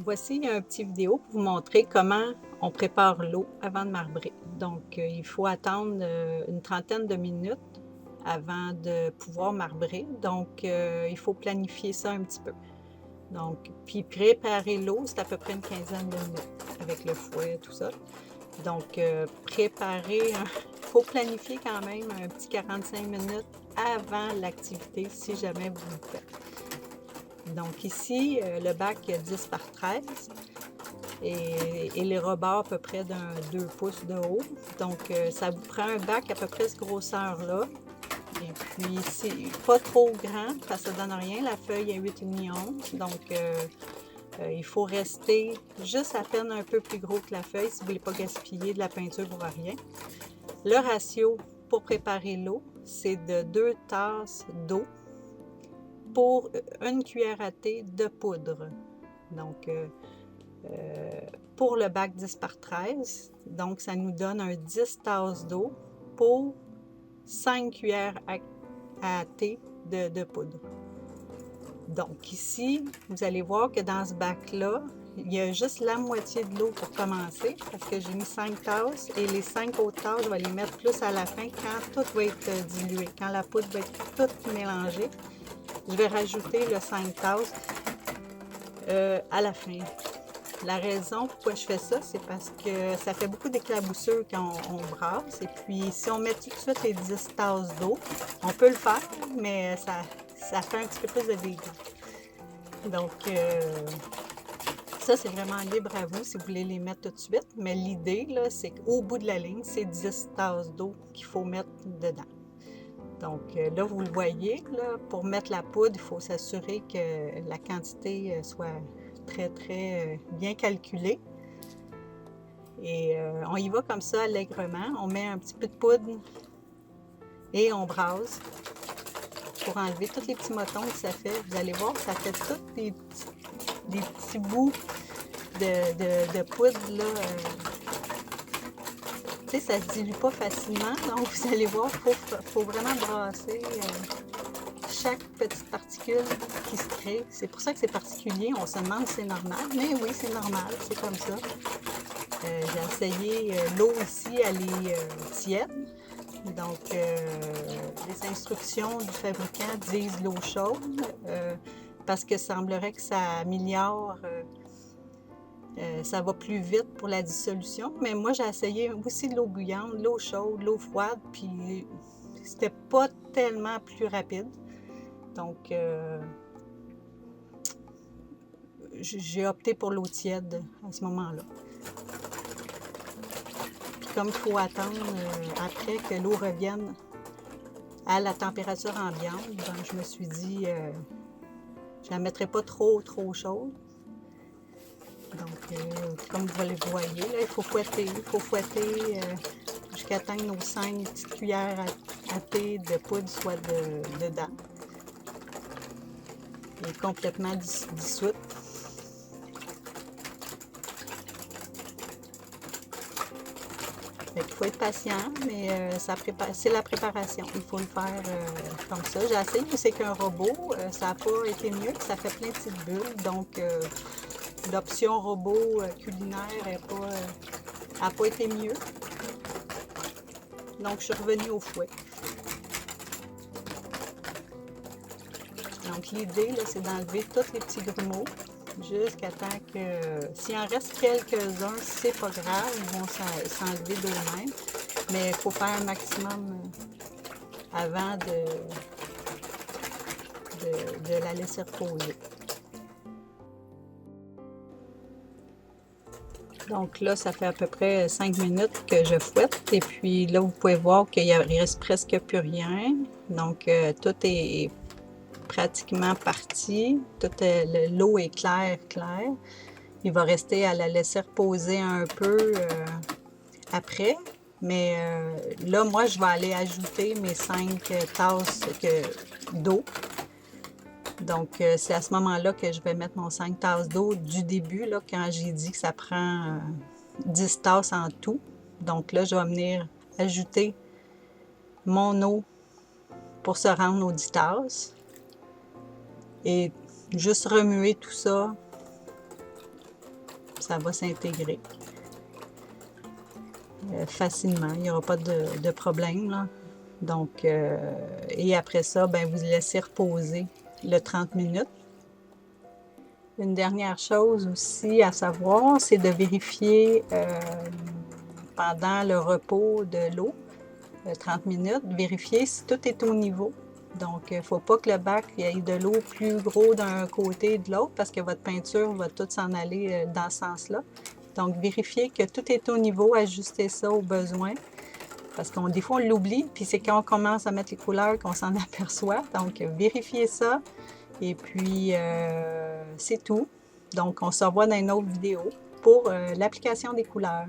Voici un petit vidéo pour vous montrer comment on prépare l'eau avant de marbrer. Donc, il faut attendre une trentaine de minutes avant de pouvoir marbrer. Donc, il faut planifier ça un petit peu. Donc, puis préparer l'eau, c'est à peu près une quinzaine de minutes avec le fouet, tout ça. Donc, préparer, il faut planifier quand même un petit 45 minutes avant l'activité si jamais vous le faites. Donc ici, le bac a 10 par 13 et les rebords à peu près d'un 2 pouces de haut. Donc, ça vous prend un bac à peu près cette grosseur-là. Et puis, c'est pas trop grand, parce que ça donne rien. La feuille est 8,5 onces. Donc, il faut rester juste à peine un peu plus gros que la feuille si vous ne voulez pas gaspiller de la peinture pour rien. Le ratio pour préparer l'eau, c'est de 2 tasses d'eau pour une cuillère à thé de poudre. Donc, pour le bac 10 par 13, donc ça nous donne un 10 tasses d'eau pour 5 cuillères à thé de poudre. Donc ici, vous allez voir que dans ce bac-là, il y a juste la moitié de l'eau pour commencer, parce que j'ai mis 5 tasses, et les 5 autres tasses, je vais les mettre plus à la fin, quand tout va être dilué, quand la poudre va être toute mélangée. Je vais rajouter le 5 tasses à la fin. La raison pourquoi je fais ça, c'est parce que ça fait beaucoup d'éclaboussures quand on brasse. Et puis, si on met tout de suite les 10 tasses d'eau, on peut le faire, mais ça fait un petit peu plus de dégâts. Donc, ça, c'est vraiment libre à vous si vous voulez les mettre tout de suite. Mais l'idée, là, c'est qu'au bout de la ligne, c'est 10 tasses d'eau qu'il faut mettre dedans. Donc, là, vous le voyez, là, pour mettre la poudre, il faut s'assurer que la quantité soit très, très bien calculée. Et on y va comme ça allègrement. On met un petit peu de poudre et on brasse pour enlever tous les petits motons que ça fait. Vous allez voir, ça fait tous des petits bouts de poudre, là. Tu sais, ça se dilue pas facilement. Donc, vous allez voir, il faut vraiment brasser chaque petite particule qui se crée. C'est pour ça que c'est particulier. On se demande si c'est normal. Mais oui, c'est normal. C'est comme ça. J'ai essayé l'eau ici, elle est tiède. Donc, les instructions du fabricant disent l'eau chaude parce que semblerait que ça améliore, ça va plus vite pour la dissolution. Mais moi, j'ai essayé aussi de l'eau bouillante, l'eau chaude, l'eau froide, puis c'était pas tellement plus rapide. Donc, j'ai opté pour l'eau tiède à ce moment-là. Comme il faut attendre après que l'eau revienne à la température ambiante, ben, je me suis dit, je la mettrai pas trop chaude. Donc, comme vous le voyez, là, il faut fouetter jusqu'à temps que nos 5 petites cuillères à thé de poudre soient dedans et complètement dissoute. Il faut être patient, mais c'est la préparation. Il faut le faire comme ça. J'ai essayé aussi avec un robot. Ça n'a pas été mieux. Ça fait plein de petites bulles. Donc, l'option robot culinaire n'a pas été mieux. Donc, je suis revenue au fouet. Donc, l'idée, là, c'est d'enlever tous les petits grumeaux jusqu'à temps que... S'il en reste quelques-uns, c'est pas grave, ils vont s'enlever d'eux-mêmes. Mais il faut faire un maximum avant de la laisser reposer. Donc là, ça fait à peu près 5 minutes que je fouette. Et puis là, vous pouvez voir qu'il ne reste presque plus rien. Donc, tout est pratiquement parti. L'eau est claire. Il va rester à la laisser reposer un peu après. Mais là, moi, je vais aller ajouter mes 5 tasses d'eau. Donc, c'est à ce moment-là que je vais mettre mon 5 tasses d'eau du début, là, quand j'ai dit que ça prend 10 tasses en tout. Donc là, je vais venir ajouter mon eau pour se rendre aux 10 tasses. Et juste remuer tout ça ça va s'intégrer facilement. Il n'y aura pas de problème, là. Donc, et après ça, ben, vous laissez reposer le 30 minutes. Une dernière chose aussi à savoir, c'est de vérifier pendant le repos de l'eau, 30 minutes, vérifier si tout est au niveau. Donc, il ne faut pas que le bac ait de l'eau plus gros d'un côté et de l'autre parce que votre peinture va toute s'en aller dans ce sens-là. Donc, vérifiez que tout est au niveau, ajustez ça au besoin. Parce qu'on des fois, on l'oublie, puis c'est quand on commence à mettre les couleurs qu'on s'en aperçoit. Donc, vérifiez ça. Et puis, c'est tout. Donc, on se revoit dans une autre vidéo pour l'application des couleurs.